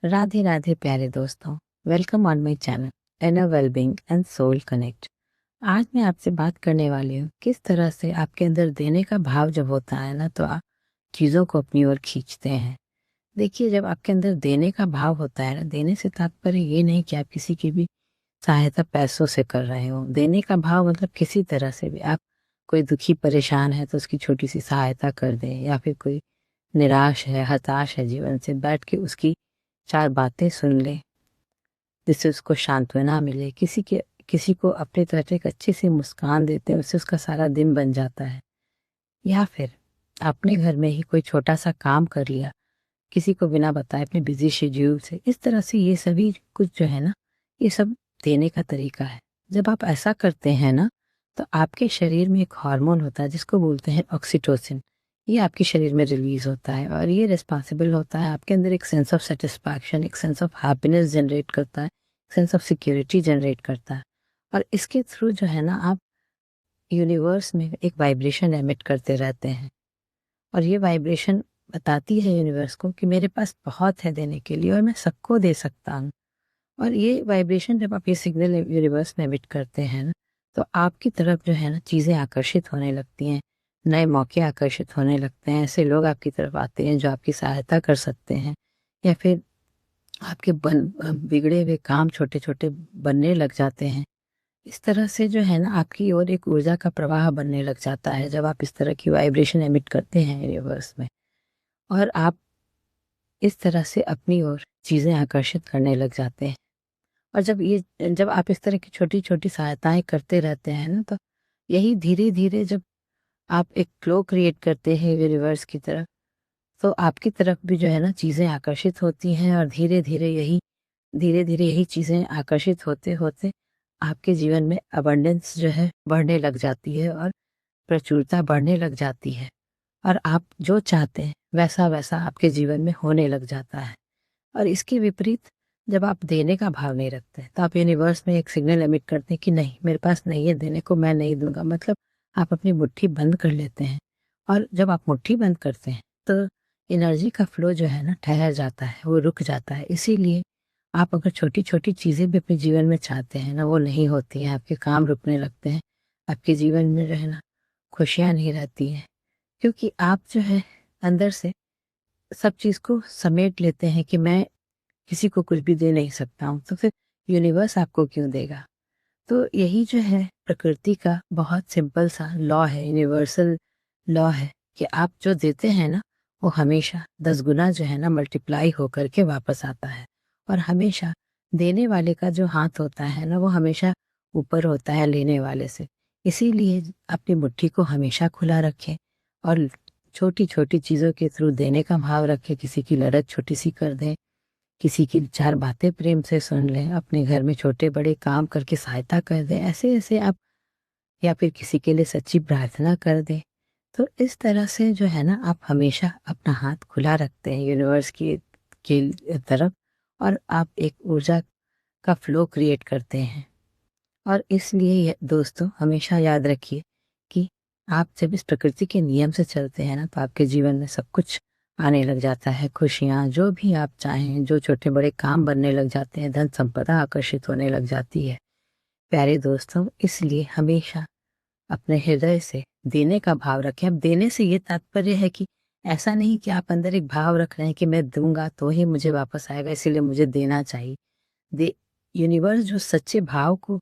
राधे राधे प्यारे दोस्तों, welcome on my channel inner wellbeing and soul connect. आज मैं आपसे बात करने वाली हूँ किस तरह से आपके अंदर देने का भाव जब होता है ना, तो आप चीज़ों को अपनी ओर खींचते हैं। देखिए, जब आपके अंदर देने का भाव होता है ना, देने से तात्पर्य ये नहीं कि आप किसी की भी सहायता पैसों से कर रहे हो। देने का भाव मतलब किसी तरह से भी आप, कोई दुखी परेशान है तो उसकी छोटी सी सहायता कर दें, या फिर कोई निराश है, हताश है जीवन से, बैठ के उसकी 4 बातें सुन लें, जिससे उसको सांत्वना मिले। किसी को अपनी तरफ एक अच्छी सी मुस्कान देते हैं, उससे उसका सारा दिन बन जाता है। या फिर अपने घर में ही कोई छोटा-सा काम कर लिया, किसी को बिना बताए अपने बिज़ी शेड्यूल से। इस तरह से ये सभी कुछ जो है ना, ये सब देने का तरीका है। जब आप ऐसा करते हैं ना, तो आपके शरीर में एक हार्मोन होता है जिसको बोलते हैं ऑक्सीटोसिन। ये आपके शरीर में रिलीज़ होता है और ये रिस्पॉन्सिबल होता है आपके अंदर एक सेंस ऑफ सैटिस्फैक्शन, एक सेंस ऑफ हैप्पीनेस जनरेट करता है, सेंस ऑफ सिक्योरिटी जनरेट करता है। और इसके थ्रू जो है ना, आप यूनिवर्स में एक वाइब्रेशन एमिट करते रहते हैं। और ये वाइब्रेशन बताती है यूनिवर्स को कि मेरे पास बहुत है देने के लिए और मैं सबको दे सकता हूँ। और ये वाइब्रेशन, जब आप ये सिग्नल यूनिवर्स में एमिट करते हैं ना, तो आपकी तरफ जो है ना चीज़ें आकर्षित होने लगती हैं, नए मौके आकर्षित होने लगते हैं। ऐसे लोग आपकी तरफ आते हैं जो आपकी सहायता कर सकते हैं, या फिर आपके बिगड़े हुए काम छोटे छोटे बनने लग जाते हैं। इस तरह से जो है ना, आपकी ओर एक ऊर्जा का प्रवाह बनने लग जाता है जब आप इस तरह की वाइब्रेशन एमिट करते हैं यूनिवर्स में। और आप इस तरह से अपनी ओर चीज़ें आकर्षित करने लग जाते हैं। और जब आप इस तरह की छोटी-छोटी सहायताएँ करते रहते हैं ना, तो यही धीरे-धीरे जब आप एक फ्लो क्रिएट करते हैं यूनिवर्स की तरफ, तो आपकी तरफ भी जो है ना चीज़ें आकर्षित होती हैं। और धीरे-धीरे यही चीज़ें आकर्षित होते-होते आपके जीवन में अबंडेंस जो है बढ़ने लग जाती है और प्रचुरता बढ़ने लग जाती है। और आप जो चाहते हैं वैसा-वैसा आपके जीवन में होने लग जाता है। और इसके विपरीत, जब आप देने का भाव नहीं रखते हैं, तो आप यूनिवर्स में एक सिग्नल एमिट करते हैं कि नहीं, मेरे पास नहीं है देने को, मैं नहीं दूँगा। मतलब आप अपनी मुट्ठी बंद कर लेते हैं। और जब आप मुट्ठी बंद करते हैं, तो एनर्जी का फ्लो जो है ना ठहर जाता है, वो रुक जाता है। इसीलिए आप अगर छोटी-छोटी चीज़ें भी अपने जीवन में चाहते हैं ना, वो नहीं होती हैं, आपके काम रुकने लगते हैं, आपके जीवन में जो है ना खुशियाँ नहीं रहती हैं। क्योंकि आप जो है अंदर से सब चीज़ को समेट लेते हैं कि मैं किसी को कुछ भी दे नहीं सकता हूँ, तो फिर यूनिवर्स आपको क्यों देगा? तो यही जो है प्रकृति का बहुत सिंपल सा लॉ है, यूनिवर्सल लॉ है, कि आप जो देते हैं ना, वो हमेशा 10 गुना जो है ना मल्टीप्लाई होकर के वापस आता है। और हमेशा देने वाले का जो हाथ होता है ना, वो हमेशा ऊपर होता है लेने वाले से। इसीलिए अपनी मुट्ठी को हमेशा खुला रखें और छोटी-छोटी चीज़ों के थ्रू देने का भाव रखें। किसी की मदद छोटी-सी कर दें, किसी की 4 बातें प्रेम से सुन लें, अपने घर में छोटे-बड़े काम करके सहायता कर दें, ऐसे-ऐसे आप, या फिर किसी के लिए सच्ची प्रार्थना कर दें। तो इस तरह से जो है ना, आप हमेशा अपना हाथ खुला रखते हैं यूनिवर्स की तरफ, और आप एक ऊर्जा का फ्लो क्रिएट करते हैं। और इसलिए ये दोस्तों, हमेशा याद रखिए कि आप जब इस प्रकृति के नियम से चलते हैं ना, तो आपके जीवन में सब कुछ आने लग जाता है। खुशियाँ जो भी आप चाहें, जो छोटे बड़े काम बनने लग जाते हैं, धन संपदा आकर्षित होने लग जाती है। प्यारे दोस्तों, इसलिए हमेशा अपने हृदय से देने का भाव रखें। अब देने से ये तात्पर्य है कि ऐसा नहीं कि आप अंदर एक भाव रख रहे हैं कि मैं दूंगा तो ही मुझे वापस आएगा, इसीलिए मुझे देना चाहिए। दे यूनिवर्स जो सच्चे भाव को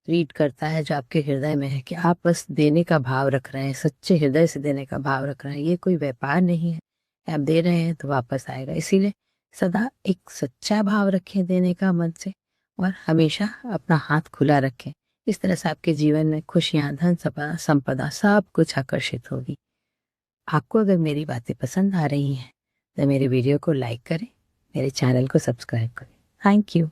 रीड करता है, जो आपके हृदय में है, कि आप बस देने का भाव रख रहे हैं, सच्चे हृदय से देने का भाव रख रहे हैं। ये कोई व्यापार नहीं है, आप दे रहे हैं तो वापस आएगा। इसीलिए सदा एक सच्चा भाव रखें देने का मन से, और हमेशा अपना हाथ खुला रखें। इस तरह से आपके जीवन में खुशियाँ, धन संपदा सब कुछ आकर्षित होगी। आपको अगर मेरी बातें पसंद आ रही हैं, तो मेरे वीडियो को लाइक करें, मेरे चैनल को सब्सक्राइब करें। Thank you.